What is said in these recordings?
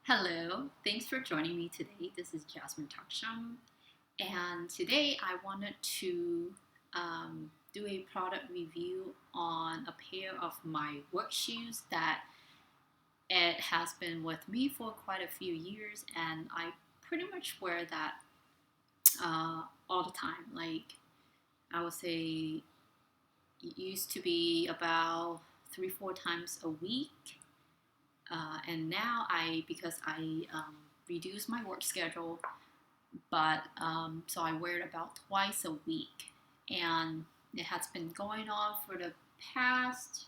Hello, thanks for joining me today. This is Jasmine Taksham, and today I wanted to do a product review on a pair of my work shoes that it has been with me for quite a few years, and I pretty much wear that all the time. Like I would say, it used to be about 3, 4 times a week, and now because I reduced my work schedule, but so I wear it about twice a week, and it has been going on for the past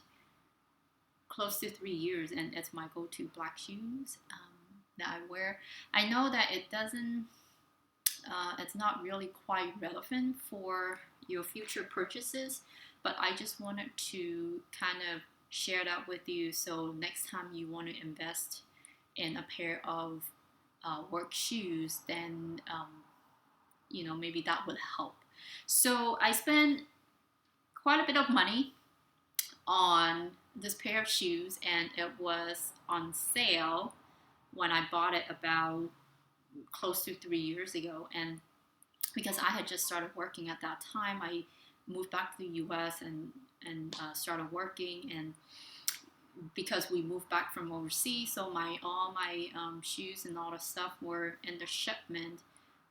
close to 3 years, and it's my go-to black shoes that I wear. I know that it's not really quite relevant for your future purchases, but I just wanted to kind of share that with you. So next time you want to invest in a pair of work shoes, then maybe that would help. So I spent quite a bit of money on this pair of shoes, and it was on sale when I bought it about close to 3 years ago. And because I had just started working at that time, I moved back to the U.S. and started working. And because we moved back from overseas, so all my shoes and all the stuff were in the shipment,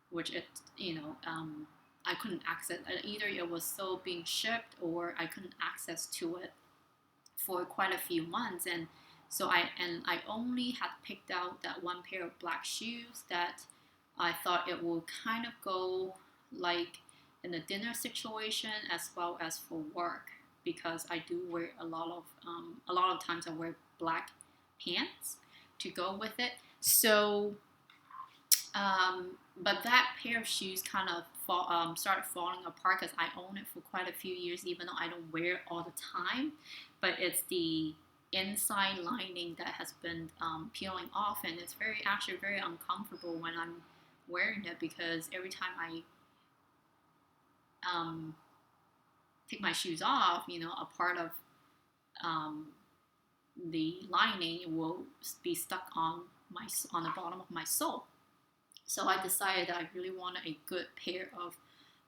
which I couldn't access. Either it was still being shipped or I couldn't access to it for quite a few months. And so I only had picked out that one pair of black shoes that I thought it will kind of go like in a dinner situation as well as for work, because I do wear a lot of times I wear black pants to go with it. So but that pair of shoes kind of started falling apart because I own it for quite a few years, even though I don't wear it all the time. But it's the inside lining that has been peeling off, and it's actually very uncomfortable when I'm wearing it, because every time I um, take my shoes off, a part of um, the lining will be stuck on the bottom of my sole. So I decided that I really wanted a good pair of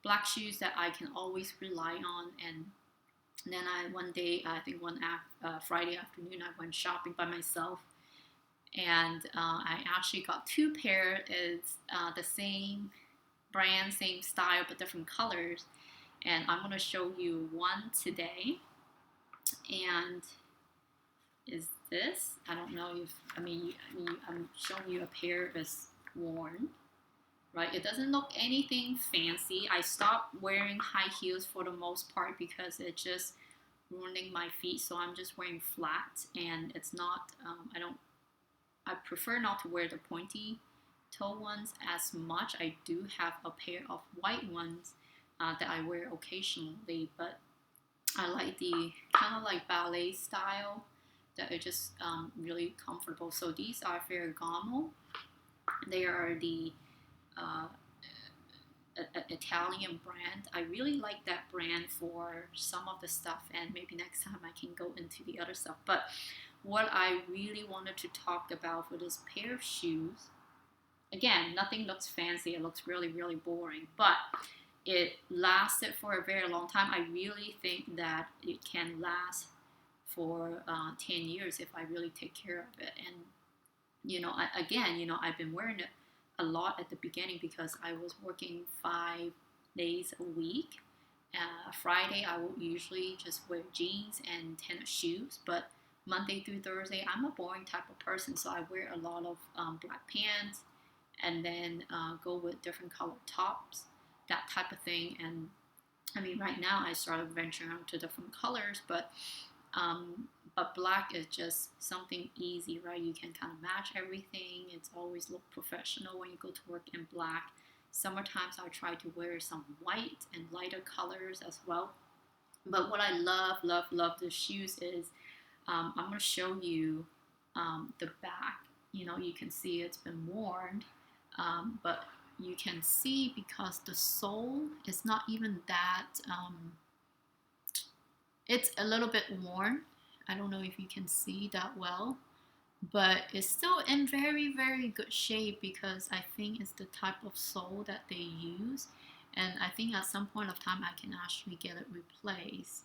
black shoes that I can always rely on. And then one day, I think Friday afternoon, I went shopping by myself, and I actually got two pairs. It's the same brand, same style, but different colors. And I'm gonna show you one today. And is this? I don't know if I'm showing you a pair that's worn, right? It doesn't look anything fancy. I stopped wearing high heels for the most part because it just ruining my feet. So I'm just wearing flat, and it's not. I prefer not to wear the pointy toe ones as much. I do have a pair of white ones that I wear occasionally, but I like the kind of like ballet style that are just really comfortable. So these are Ferragamo. They are the uh, Italian brand. I really like that brand for some of the stuff, and maybe next time I can go into the other stuff. But what I really wanted to talk about for this pair of shoes, again, nothing looks fancy. It looks really, really boring, but it lasted for a very long time. I really think that it can last for 10 years if I really take care of it. And I've been wearing it a lot at the beginning because I was working 5 days a week. Friday, I will usually just wear jeans and tennis shoes, but Monday through Thursday, I'm a boring type of person, so I wear a lot of black pants, and then go with different colored tops, that type of thing. And I mean, right now I started venturing out to different colors, but black is just something easy, right? You can kind of match everything. It's always look professional when you go to work in black. Summertimes I try to wear some white and lighter colors as well. But what I love, love, love the shoes is I'm going to show you the back. You can see it's been worn, but you can see because the sole is not even that, it's a little bit worn. I don't know if you can see that well, but it's still in very, very good shape because I think it's the type of sole that they use. And I think at some point of time I can actually get it replaced,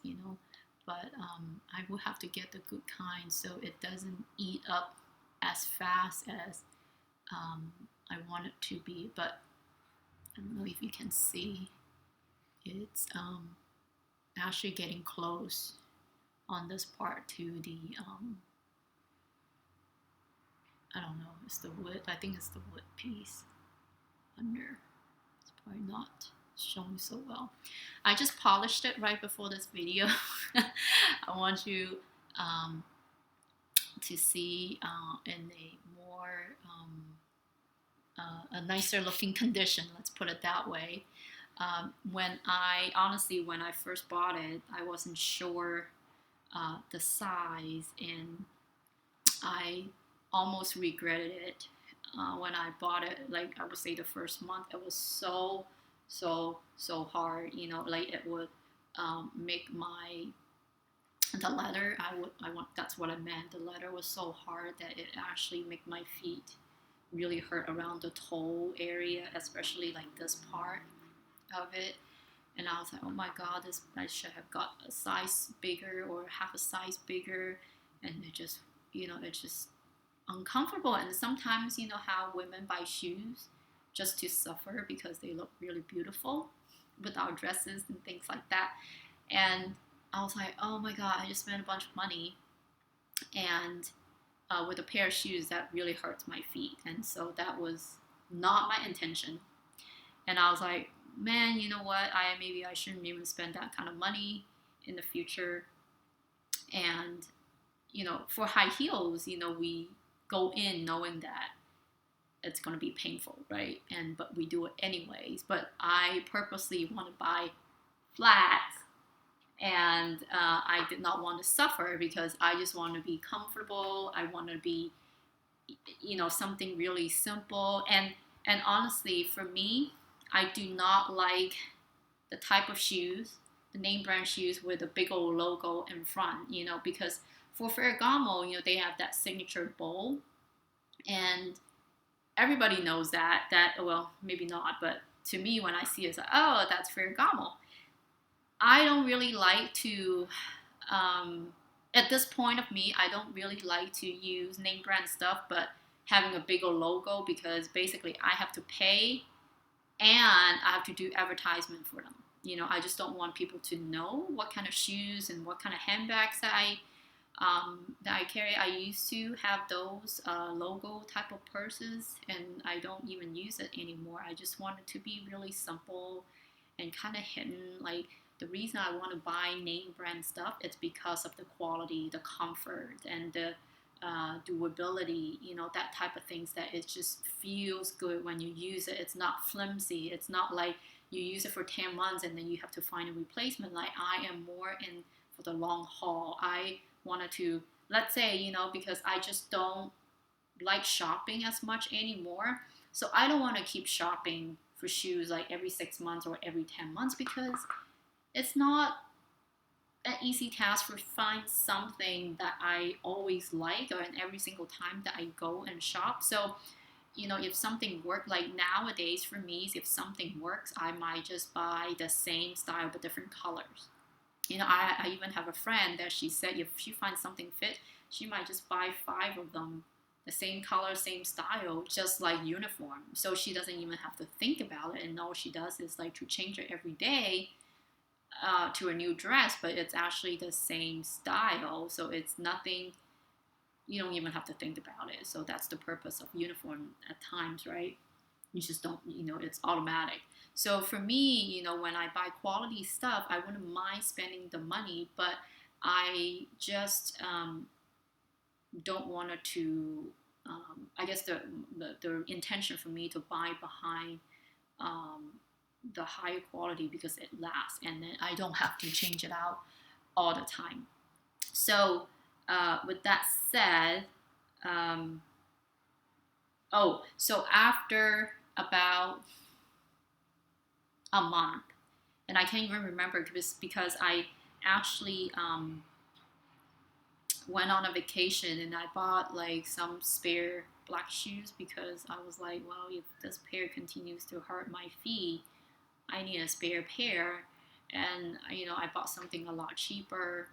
but I will have to get the good kind so it doesn't eat up as fast as I want it to be. But I don't know if you can see, it's actually getting close on this part to the I don't know, it's the wood. I think it's the wood piece under. It's probably not showing so well. I just polished it right before this video. I want you to see in a more a nicer looking condition. Let's put it that way. When I first bought it, I wasn't sure the size, and I almost regretted it when I bought it. Like I would say the first month, it was so hard. Like it would make the leather. I want. That's what I meant. The leather was so hard that it actually make my feet really hurt around the toe area, especially like this part of it. And I was like, oh my god, this I should have got a size bigger or half a size bigger, and it's just uncomfortable. And sometimes how women buy shoes just to suffer because they look really beautiful with our dresses and things like that. And I was like, oh my god, I just spent a bunch of money, and with a pair of shoes that really hurts my feet. And so that was not my intention. And I was like, man, you know what? Maybe I shouldn't even spend that kind of money in the future. And for high heels, we go in knowing that it's going to be painful, right? But we do it anyways. But I purposely want to buy flats, and I did not want to suffer because I just want to be comfortable. I want to be, something really simple. And honestly, for me, I do not like the type of shoes, the name brand shoes with a big old logo in front, because for Ferragamo, they have that signature bowl, and everybody knows that, well, maybe not, but to me, when I see it, it's like, oh, that's Ferragamo. I don't really like to, at this point of me, I don't really like to use name brand stuff, but having a bigger logo, because basically I have to pay and I have to do advertisement for them. I just don't want people to know what kind of shoes and what kind of handbags that I carry. I used to have those logo type of purses, and I don't even use it anymore. I just want it to be really simple and kind of hidden. Like the reason I want to buy name brand stuff, it's because of the quality, the comfort, and the durability, that type of things, that it just feels good when you use it. It's not flimsy. It's not like you use it for 10 months and then you have to find a replacement. Like I am more in for the long haul. I wanted to, let's say, because I just don't like shopping as much anymore. So I don't want to keep shopping for shoes like every 6 months or every 10 months, because it's not an easy task to find something that I always like, or in every single time that I go and shop. So, if something works, like nowadays for me, if something works, I might just buy the same style but different colors. I even have a friend that she said if she finds something fit, she might just buy 5 of them, the same color, same style, just like uniform. So she doesn't even have to think about it, and all she does is like to change it every day to a new dress, but it's actually the same style. So it's nothing, you don't even have to think about it. So that's the purpose of uniform at times, right? You just don't, it's automatic. So for me, when I buy quality stuff, I wouldn't mind spending the money, but I just don't want it to, I guess the intention for me to buy behind the higher quality, because it lasts and then I don't have to change it out all the time. So with that said, so after about a month, and I can't even remember because I actually went on a vacation and I bought like some spare black shoes because I was like, well, if this pair continues to hurt my feet, I need a spare pair. And I bought something a lot cheaper,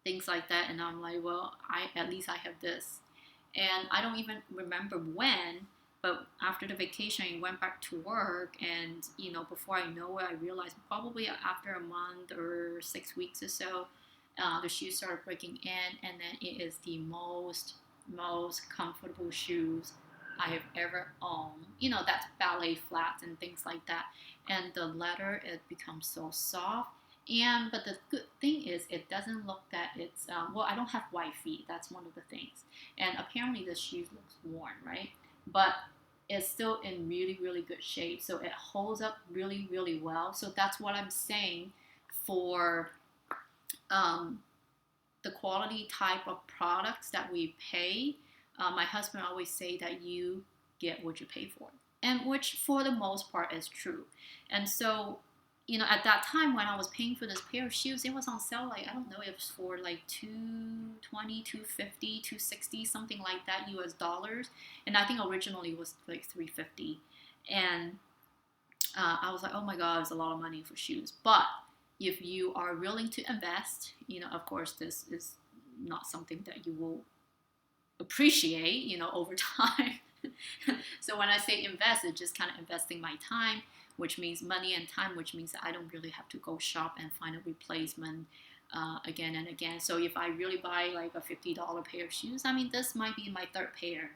things like that. And I'm like, well, I at least I have this. And I don't even remember when, but after the vacation, I went back to work, and before I know it, I realized probably after a month or 6 weeks or so, the shoes started breaking in, and then it is the most comfortable shoes I have ever owned. That's ballet flats and things like that, and the leather it becomes so soft. And but the good thing is, it doesn't look that it's well. I don't have white feet. That's one of the things. And apparently, the shoes looks worn, right? But it's still in really, really good shape. So it holds up really, really well. So that's what I'm saying for um, the quality type of products that we pay. My husband always say that you get what you pay for, and which for the most part is true. And so, at that time when I was paying for this pair of shoes, it was on sale. Like, I don't know, it was for like 220, 250, 260, something like that, US dollars. And I think originally it was like 350. And I was like, oh my God, it's a lot of money for shoes. But if you are willing to invest, of course, this is not something that you will appreciate, over time. So when I say invest, it's just kind of investing my time, which means money and time, which means that I don't really have to go shop and find a replacement again and again. So if I really buy like a $50 pair of shoes, I mean, this might be my third pair,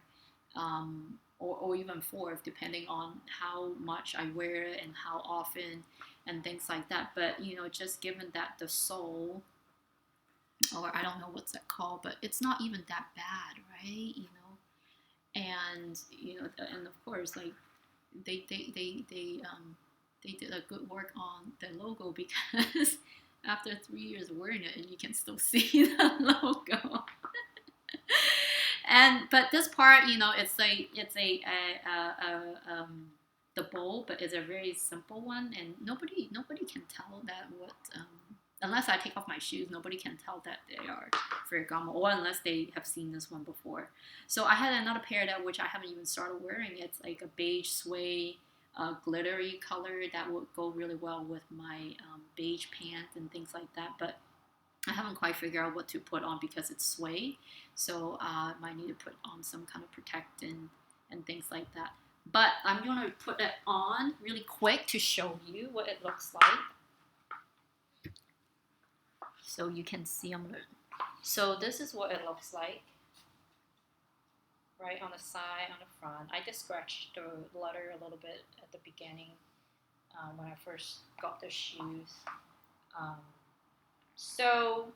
or even fourth, depending on how much I wear it and how often and things like that. But, just given that the sole, or I don't know what's that called, but it's not even that bad, right? And, and of course, like, they did a good work on the logo, because after 3 years wearing it, and you can still see the logo. But this part, it's the bowl, but it's a very simple one, and nobody can tell that what unless I take off my shoes, nobody can tell that they are Ferragamo, or unless they have seen this one before. So I had another pair that which I haven't even started wearing. It's like a beige suede, glittery color that would go really well with my beige pants and things like that. But I haven't quite figured out what to put on because it's suede. So I might need to put on some kind of protectant and things like that. But I'm going to put it on really quick to show you what it looks like. So you can see so this is what it looks like. Right on the side, on the front. I just scratched the leather a little bit at the beginning when I first got the shoes. So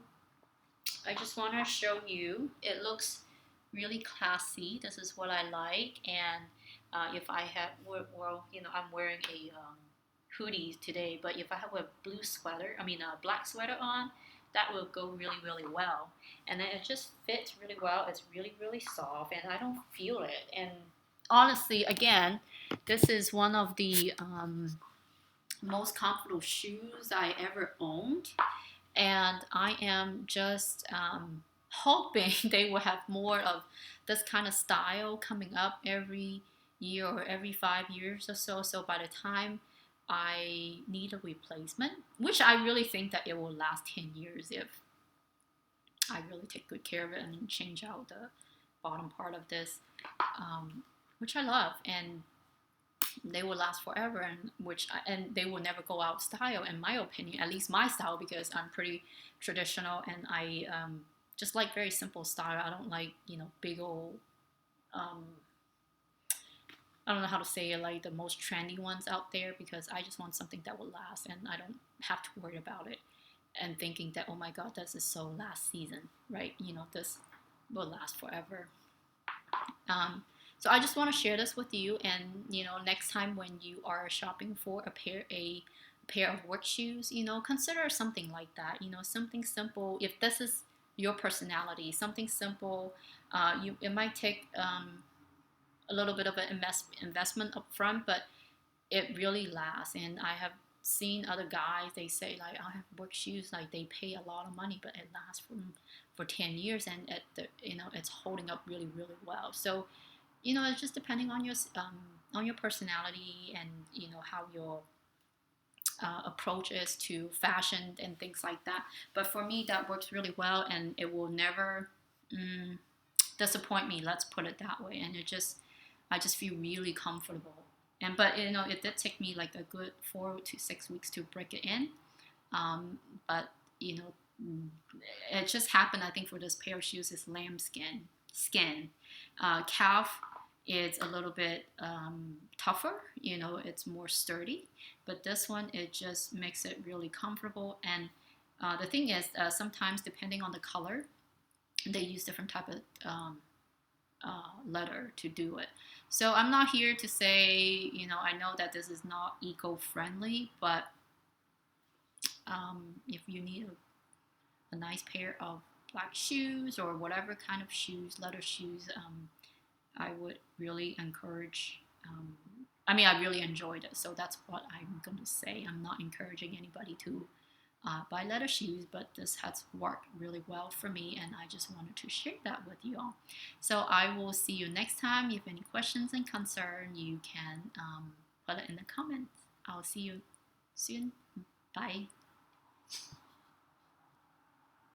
I just want to show you. It looks really classy. This is what I like. And if I have, well, I'm wearing a hoodie today, but if I have a black sweater on, that will go really, really well. And then it just fits really well. It's really, really soft, and I don't feel it. And honestly, again, this is one of the most comfortable shoes I ever owned. And I am just hoping they will have more of this kind of style coming up every year or every 5 years or so. So by the time I need a replacement, which I really think that it will last 10 years if I really take good care of it and change out the bottom part of this, which I love, and they will last forever, and they will never go out of style, in my opinion, at least my style, because I'm pretty traditional, and I just like very simple style. I don't like, big old, I don't know how to say it, like the most trendy ones out there, because I just want something that will last, and I don't have to worry about it and thinking that, oh my God, this is so last season, right? This will last forever. So I just want to share this with you, and next time when you are shopping for a pair of work shoes, consider something like that. Something simple. If this is your personality, something simple. It might take a little bit of an investment up front, but it really lasts. And I have seen other guys, they say like, I have work shoes, like they pay a lot of money, but it lasts for 10 years, and it's holding up really, really well. So, it's just depending on your personality, and how your approach is to fashion and things like that. But for me, that works really well, and it will never mm, disappoint me. Let's put it that way. And I just feel really comfortable. And but it did take me like a good 4 to 6 weeks to break it in. But it just happened. I think for this pair of shoes is skin. Calf is a little bit tougher. It's more sturdy. But this one, it just makes it really comfortable. And the thing is, sometimes depending on the color, they use different type of leather to do it. So I'm not here to say, I know that this is not eco-friendly, but if you need a nice pair of black shoes or whatever kind of shoes, leather shoes, I would really encourage. I really enjoyed it, so that's what I'm going to say. I'm not encouraging anybody to buy leather shoes, but this has worked really well for me, and I just wanted to share that with you all. So I will see you next time. If you have any questions and concern, you can put it in the comments. I'll see you soon. Bye.